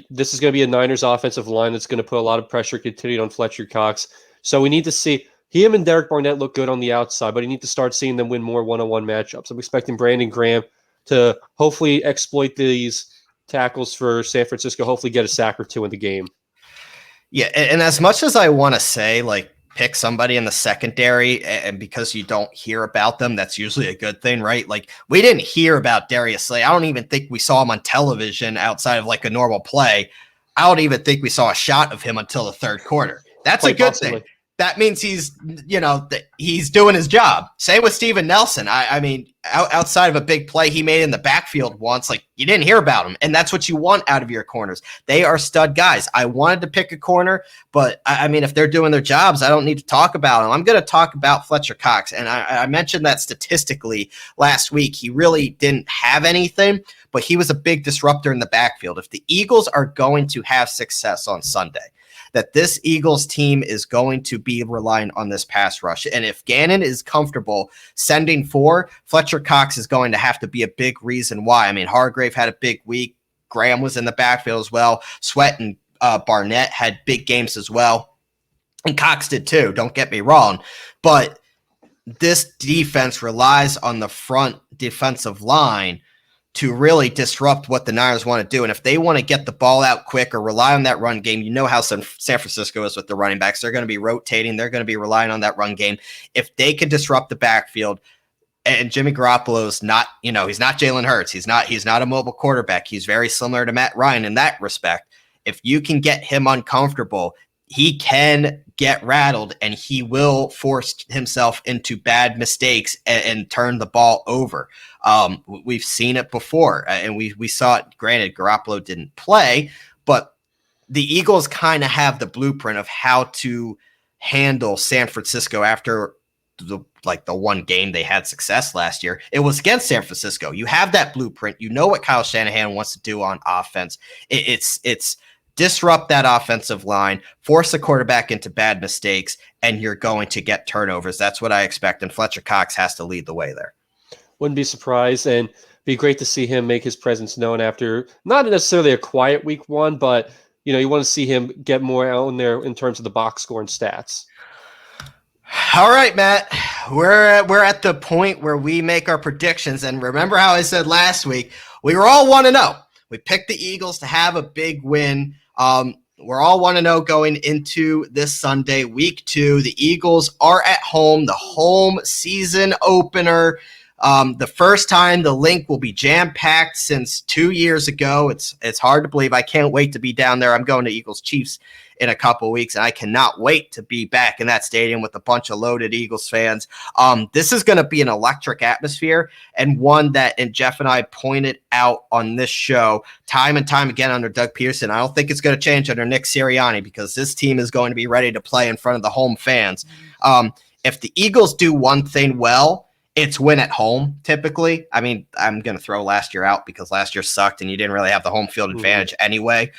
This is going to be a Niners offensive line that's going to put a lot of pressure continued on Fletcher Cox. So we need to see him and Derek Barnett look good on the outside, but you need to start seeing them win more one-on-one matchups. I'm expecting Brandon Graham to hopefully exploit these tackles for San Francisco, hopefully get a sack or 2 in the game.
Yeah, and as much as I want to say, like, pick somebody in the secondary, and because you don't hear about them, that's usually a good thing, right? Like, we didn't hear about Darius Slay. I don't even think we saw him on television outside of like a normal play. I don't even think we saw a shot of him until the third quarter. That's a good thing. That means he's doing his job. Same with Steven Nelson. I mean, outside of a big play he made in the backfield once, like, you didn't hear about him. And that's what you want out of your corners. They are stud guys. I wanted to pick a corner, but I mean, if they're doing their jobs, I don't need to talk about them. I'm going to talk about Fletcher Cox. And I mentioned that statistically last week. He really didn't have anything, but he was a big disruptor in the backfield. If the Eagles are going to have success on Sunday, that this Eagles team is going to be relying on this pass rush. And if Gannon is comfortable sending 4, Fletcher Cox is going to have to be a big reason why. I mean, Hargrave had a big week. Graham was in the backfield as well. Sweat and Barnett had big games as well. And Cox did too, don't get me wrong. But this defense relies on the front defensive line to really disrupt what the Niners want to do. And if they want to get the ball out quick or rely on that run game, you know how San Francisco is with the running backs. They're going to be rotating. They're going to be relying on that run game. If they can disrupt the backfield, and Jimmy Garoppolo is not, he's not Jalen Hurts. He's not a mobile quarterback. He's very similar to Matt Ryan in that respect. If you can get him uncomfortable, he can get rattled and he will force himself into bad mistakes and turn the ball over. We've seen it before, and we saw it. Granted, Garoppolo didn't play, but the Eagles kind of have the blueprint of how to handle San Francisco after the one game they had success last year. It was against San Francisco. You have that blueprint. You know what Kyle Shanahan wants to do on offense. It's disrupt that offensive line, force the quarterback into bad mistakes, and you're going to get turnovers. That's what I expect, and Fletcher Cox has to lead the way there.
Wouldn't be surprised, and be great to see him make his presence known after not necessarily a quiet week one, but you want to see him get more out in there in terms of the box score and stats.
All right, Matt, we're at the point where we make our predictions, and remember how I said last week, we were all 1-0. We picked the Eagles to have a big win. We're all 1-0 going into this Sunday, week 2. The Eagles are at home, the home season opener. The first time the link will be jam-packed since 2 years ago. It's hard to believe. I can't wait to be down there. I'm going to Eagles Chiefs in a couple of weeks, and I cannot wait to be back in that stadium with a bunch of loaded Eagles fans. This is going to be an electric atmosphere, and one that, and Jeff and I pointed out on this show time and time again under Doug Peterson. I don't think it's going to change under Nick Sirianni, because this team is going to be ready to play in front of the home fans. If the Eagles do one thing well, it's win at home, typically. I mean, I'm going to throw last year out because last year sucked and you didn't really have the home field advantage anyway.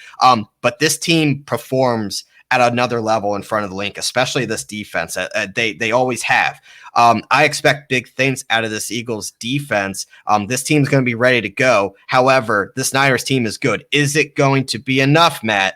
But this team performs at another level in front of the Link, especially this defense. They always have. I expect big things out of this Eagles defense. This team's going to be ready to go. However, this Niners team is good. Is it going to be enough, Matt,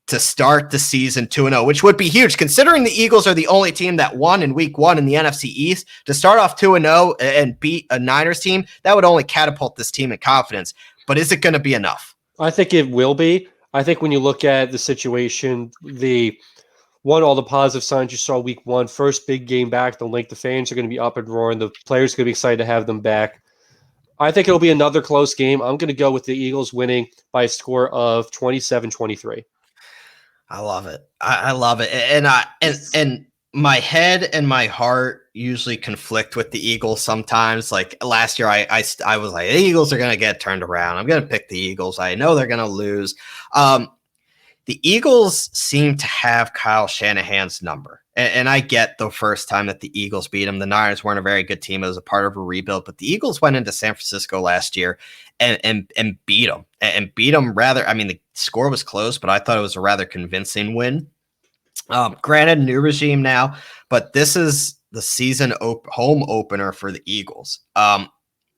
to start the season 2-0, which would be huge considering the Eagles are the only team that won in week 1 in the NFC East? To start off 2-0 and beat a Niners team, that would only catapult this team in confidence. But is it going to be enough?
I think it will be. I think when you look at the situation, all the positive signs you saw week 1, first big game back, the Link, the fans are going to be up and roaring. The players are going to be excited to have them back. I think it'll be another close game. I'm going to go with the Eagles winning by a score of 27-23.
I love it. I love it. And my head and my heart usually conflict with the Eagles sometimes. Like last year, I was like, the Eagles are going to get turned around. I'm going to pick the Eagles. I know they're going to lose. The Eagles seem to have Kyle Shanahan's number. And I get the first time that the Eagles beat him. The Niners weren't a very good team. It was a part of a rebuild. But the Eagles went into San Francisco last year and beat them. And beat them rather, I mean, the score was close, but I thought it was a rather convincing win. Granted, new regime now, but this is the season home opener for the Eagles.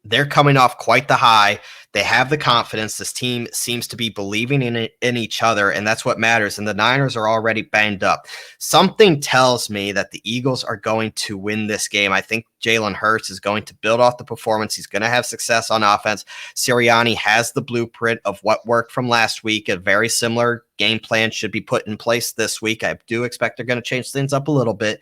They're coming off quite the high. They have the confidence. This team seems to be believing in each other, and that's what matters. And the Niners are already banged up. Something tells me that the Eagles are going to win this game. I think Jalen Hurts is going to build off the performance. He's going to have success on offense. Sirianni has the blueprint of what worked from last week. A very similar game plan should be put in place this week. I do expect they're going to change things up a little bit.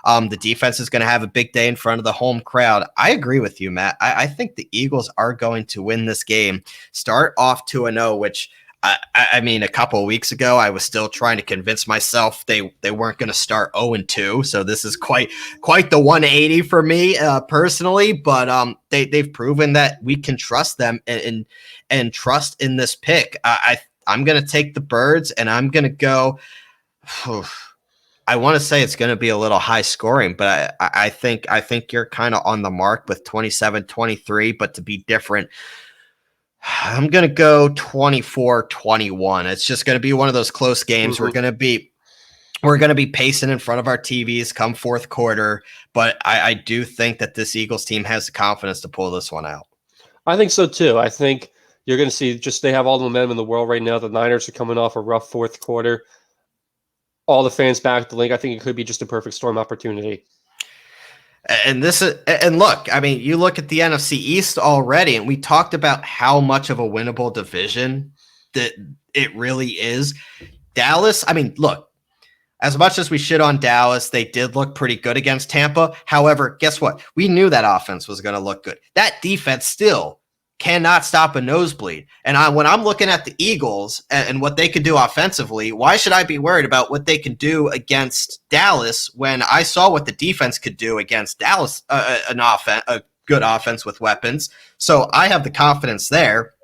The defense is going to have a big day in front of the home crowd. I agree with you, Matt. I think the Eagles are going to win this game. Start off 2-0, which I mean, a couple of weeks ago, I was still trying to convince myself they weren't going to start 0-2. So this is quite the 180 for me personally. But they've proven that we can trust them and trust in this pick. I'm going to take the Birds, and I'm going to go. I want to say it's going to be a little high scoring, but I think you're kind of on the mark with 27-23, but to be different, I'm going to go 24-21. It's just going to be one of those close games. Mm-hmm. We're going to be pacing in front of our TVs come fourth quarter, but I do think that this Eagles team has the confidence to pull this one out.
I think so too. I think you're going to see they have all the momentum in the world right now. The Niners are coming off a rough fourth quarter. All the fans back at the Link. I think it could be just a perfect storm opportunity.
And look, I mean, you look at the NFC East already, and we talked about how much of a winnable division that it really is. Dallas, I mean, look, as much as we shit on Dallas, they did look pretty good against Tampa. However, guess what? We knew that offense was going to look good. That defense still cannot stop a nosebleed. And when I'm looking at the Eagles and what they can do offensively, why should I be worried about what they can do against Dallas when I saw what the defense could do against Dallas, a good offense with weapons? So I have the confidence there.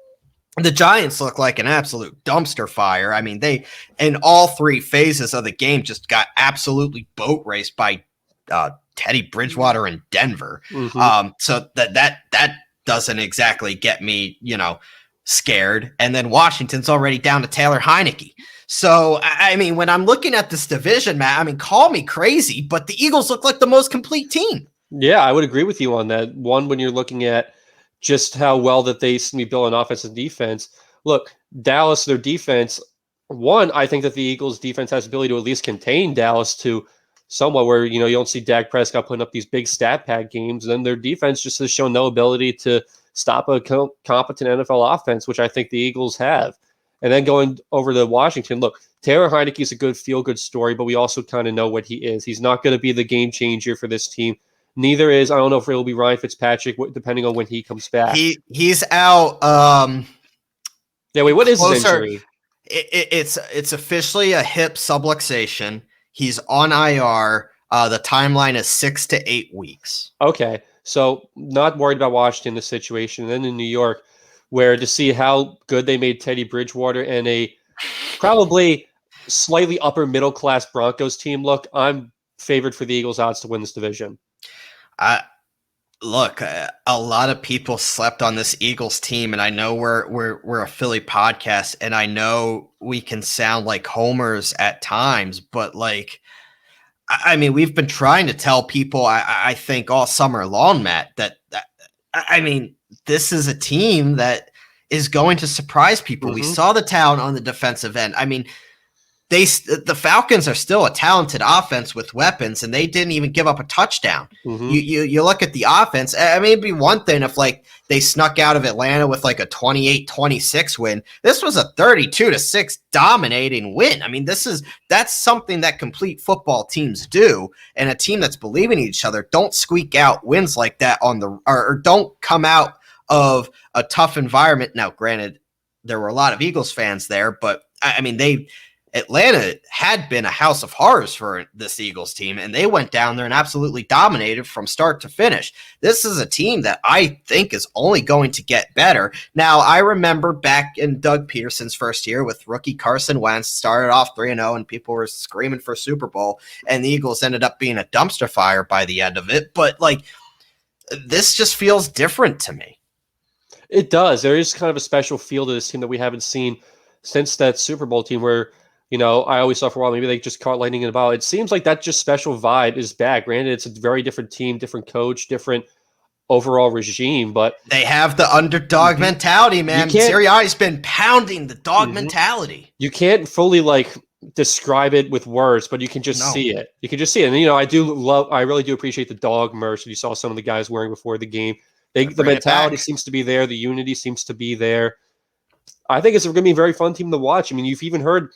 The Giants look like an absolute dumpster fire. I mean, they, in all three phases of the game, just got absolutely boat raced by Teddy Bridgewater in Denver. So that doesn't exactly get me, scared. And then Washington's already down to Taylor Heineke. So, I mean, when I'm looking at this division, Matt, I mean, call me crazy, but the Eagles look like the most complete team.
Yeah, I would agree with you on that. One, when you're looking at just how well that they seem to be built on offense and defense. Look, Dallas, their defense, one, I think that the Eagles' defense has the ability to at least contain Dallas to somewhat where, you don't see Dak Prescott putting up these big stat pad games. And then their defense just has shown no ability to stop a competent NFL offense, which I think the Eagles have. And then going over to Washington, look, Taylor Heineke is a good feel-good story, but we also kind of know what he is. He's not going to be the game changer for this team. Neither is, I don't know if it'll be Ryan Fitzpatrick, depending on when he comes back.
He's out.
Yeah, wait, what is his injury?
It's officially a hip subluxation. He's on IR. The timeline is 6 to 8 weeks.
Okay, so not worried about Washington, the situation. And then in New York, where to see how good they made Teddy Bridgewater and a probably slightly upper middle class Broncos team look, I'm favored for the Eagles odds to win this division.
Look, a lot of people slept on this Eagles team, and I know we're a Philly podcast, and I know we can sound like homers at times, but like, I mean, we've been trying to tell people, I think all summer long, Matt, that I mean, this is a team that is going to surprise people. We saw the talent on the defensive end. I mean, the Falcons are still a talented offense with weapons, and they didn't even give up a touchdown. You look at the offense. I mean, it'd be one thing if like they snuck out of Atlanta with like a 28-26 win. This was a 32-6 dominating win. I mean, that's something that complete football teams do, and a team that's believing in each other don't squeak out wins like that or don't come out of a tough environment. Now, granted, there were a lot of Eagles fans there, but I mean, Atlanta had been a house of horrors for this Eagles team, and they went down there and absolutely dominated from start to finish. This is a team that I think is only going to get better. Now, I remember back in Doug Peterson's first year with rookie Carson Wentz, started off 3-0, and people were screaming for Super Bowl, and the Eagles ended up being a dumpster fire by the end of it. But, like, this just feels different to me.
It does. There is kind of a special feel to this team that we haven't seen since that Super Bowl team where – I always thought for a while, maybe they just caught lightning in a bottle. It seems like that just special vibe is back. Granted, it's a very different team, different coach, different overall regime, but
they have the underdog mentality, man. Sirianni's been pounding the dog mentality.
You can't fully describe it with words, but you can just see it. You can just see it. And I really do appreciate the dog merch that you saw some of the guys wearing before the game. The mentality seems to be there. The unity seems to be there. I think it's going to be a very fun team to watch. I mean, you've even heard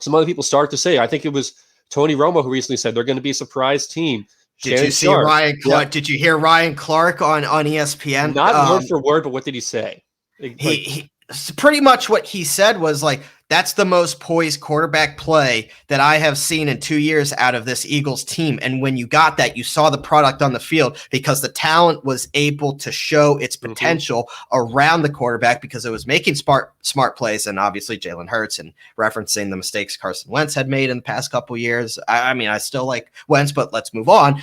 some other people start to say, I think it was Tony Romo who recently said they're going to be a surprise team.
Did you see Ryan Clark? Yeah. Did you hear Ryan Clark on ESPN?
Not word for word, but what did he say?
He pretty much what he said was like, that's the most poised quarterback play that I have seen in 2 years out of this Eagles team. And when you got that, you saw the product on the field because the talent was able to show its potential around the quarterback because it was making smart plays. And obviously Jalen Hurts, and referencing the mistakes Carson Wentz had made in the past couple of years. I mean, I still like Wentz, but let's move on.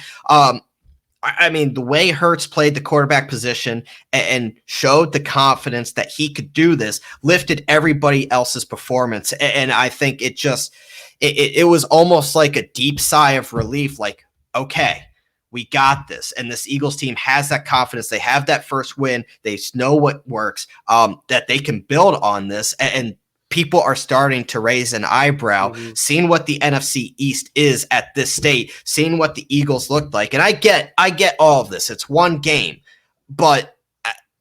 I mean, the way Hurts played the quarterback position and showed the confidence that he could do this lifted everybody else's performance. And I think it was almost like a deep sigh of relief, like, okay, we got this. And this Eagles team has that confidence. They have that first win. They know what works, that they can build on this. And people are starting to raise an eyebrow, seeing what the NFC East is at this state, seeing what the Eagles looked like. And I get all of this. It's one game, but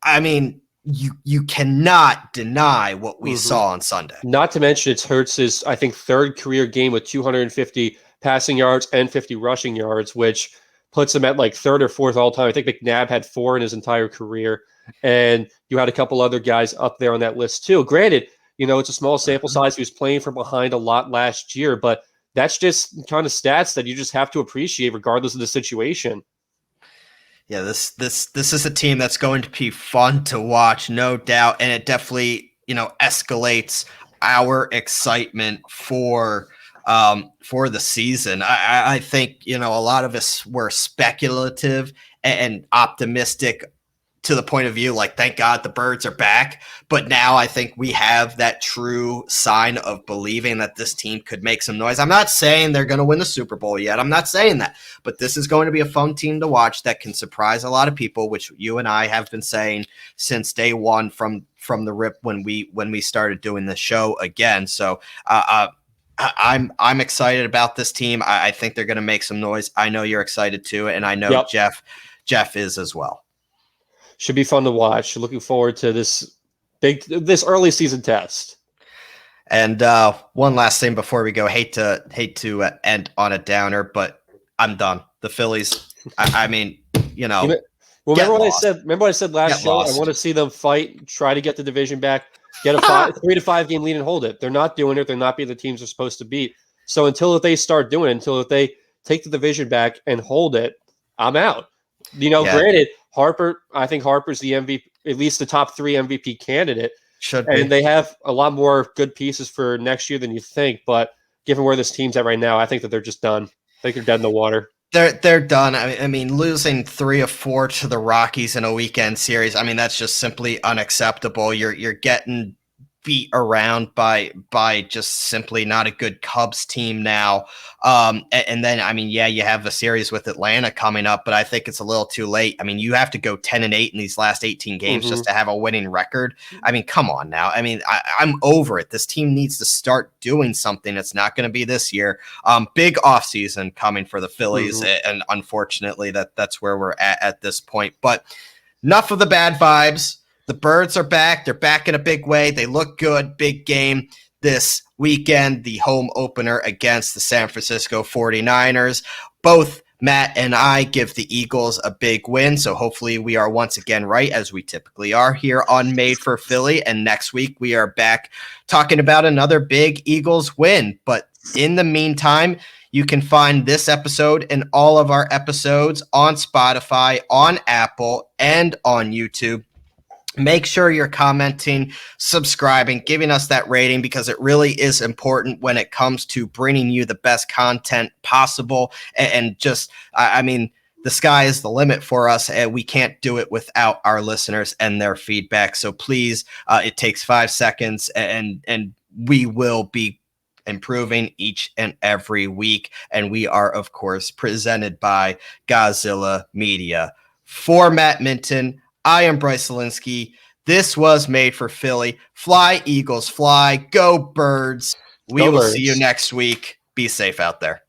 I mean, you cannot deny what we saw on Sunday.
Not to mention it's Hurts's, I think, third career game with 250 passing yards and 50 rushing yards, which puts him at like third or fourth all time. I think McNabb had 4 in his entire career, and you had a couple other guys up there on that list too. Granted, it's a small sample size. He was playing from behind a lot last year, but that's just kind of stats that you just have to appreciate regardless of the situation.
Yeah, this is a team that's going to be fun to watch, no doubt, and it definitely, escalates our excitement for for the season. I think, a lot of us were speculative and optimistic to the point of view, like, thank God the Birds are back. But now I think we have that true sign of believing that this team could make some noise. I'm not saying they're going to win the Super Bowl yet. I'm not saying that. But this is going to be a fun team to watch that can surprise a lot of people, which you and I have been saying since day one from the rip when we started doing the show again. So I'm excited about this team. I think they're going to make some noise. I know you're excited too, and I know Jeff is as well.
Should be fun to watch. Looking forward to this early season test.
And one last thing before we go, hate to end on a downer, but I'm done. The Phillies. I mean,
Remember what I said last show? I want to see them fight, try to get the division back, get a 3-5 game lead and hold it. They're not doing it. They're not being the teams they're supposed to beat. So until they start doing it, until they take the division back and hold it, I'm out. Granted, I think Harper's the MVP, at least the top 3 MVP candidate.
Should be.
And they have a lot more good pieces for next year than you think. But given where this team's at right now, I think that they're just done. I think they're dead in the water.
They're done. I mean, losing 3 of 4 to the Rockies in a weekend series, I mean, that's just simply unacceptable. You're getting beat around by just simply not a good Cubs team now. And then, I mean, you have the series with Atlanta coming up, but I think it's a little too late. I mean, you have to go 10-8 in these last 18 games just to have a winning record. I mean, come on now. I mean, I'm over it. This team needs to start doing something. It's not going to be this year. Big offseason coming for the Phillies. And unfortunately that's where we're at this point, but enough of the bad vibes. The Birds are back. They're back in a big way. They look good. Big game this weekend, the home opener against the San Francisco 49ers. Both Matt and I give the Eagles a big win, so hopefully we are once again right, as we typically are here on Made for Philly, and next week we are back talking about another big Eagles win. But in the meantime, you can find this episode and all of our episodes on Spotify, on Apple, and on YouTube. Make sure you're commenting, subscribing, giving us that rating, because it really is important when it comes to bringing you the best content possible. And just, I mean, the sky is the limit for us, and we can't do it without our listeners and their feedback. So please, it takes 5 seconds, and we will be improving each and every week. And we are, of course, presented by Godzilla Media. For Matt Minton, I am Bryce Zielinski. This was Made for Philly. Fly, Eagles, fly. Go, Birds. We will see you next week. Be safe out there.